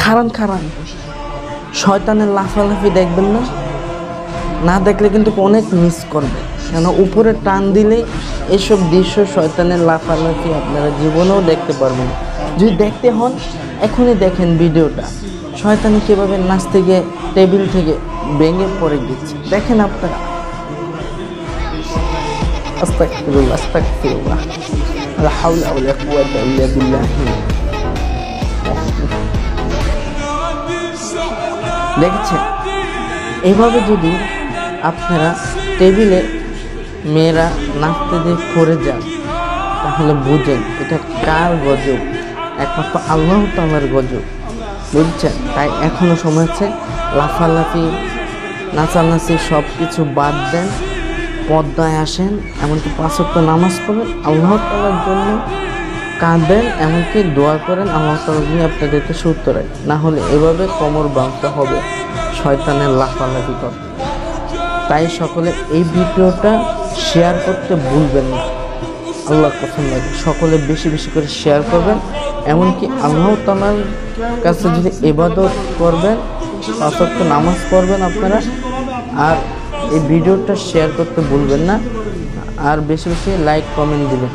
খারান খারান শয়তানের লাফালাফি দেখবেন না, না দেখলে কিন্তু অনেক মিস করবে। কেন উপরে টান দিলে এসব দৃশ্য শয়তানের লাফালাফি আপনারা জীবনেও দেখতে পারবেন। যদি দেখতে হন এখনই দেখেন ভিডিওটা, শয়তানি কীভাবে নাচ থেকে টেবিল থেকে ভেঙে পড়ে দিচ্ছে দেখেন আপনারা। আস্তাগফিরুল্লাহ আস্তাগফিরুল্লাহ, লা হাওলা ওয়ালা কুওয়াতা ইল্লা বিল্লাহ। দেখছেন এভাবে যদি আপনারা টেবিলে মেয়েরা নাচতে দিয়ে পড়ে যান তাহলে বুঝেন এটা কার গজব, একমাত্র আল্লাহ তাআলার গজব, বুঝছেন? তাই এখনো সময় আছে, লাফালাফি নাচানাচি সব কিছু বাদ দেন, পর্দায় আসেন, এমনকি 5 ওয়াক্ত নামাজ পড়েন, আল্লাহ তাআলার জন্য কাঁদেন, এমনকি দোয়া করেন আল্লাহ তাআলা যিনি আপনাদেরকে সুস্থ রাখেন। না হলে এভাবে কোমর ভাঙতে হবে শয়তানের লাফালাফি করতে। তাই সকলে এই ভিডিওটা শেয়ার করতে ভুলবেন না, আল্লাহর কসম লাগে সকলে বেশি বেশি করে শেয়ার করবেন। এমনকি আল্লাহ তাআলার কাছে যদি ইবাদত করবেন, 5 ওয়াক্ত নামাজ পড়বেন আপনারা, আর এই ভিডিওটা শেয়ার করতে ভুলবেন না, আর বেশি বেশি লাইক কমেন্ট দিবেন।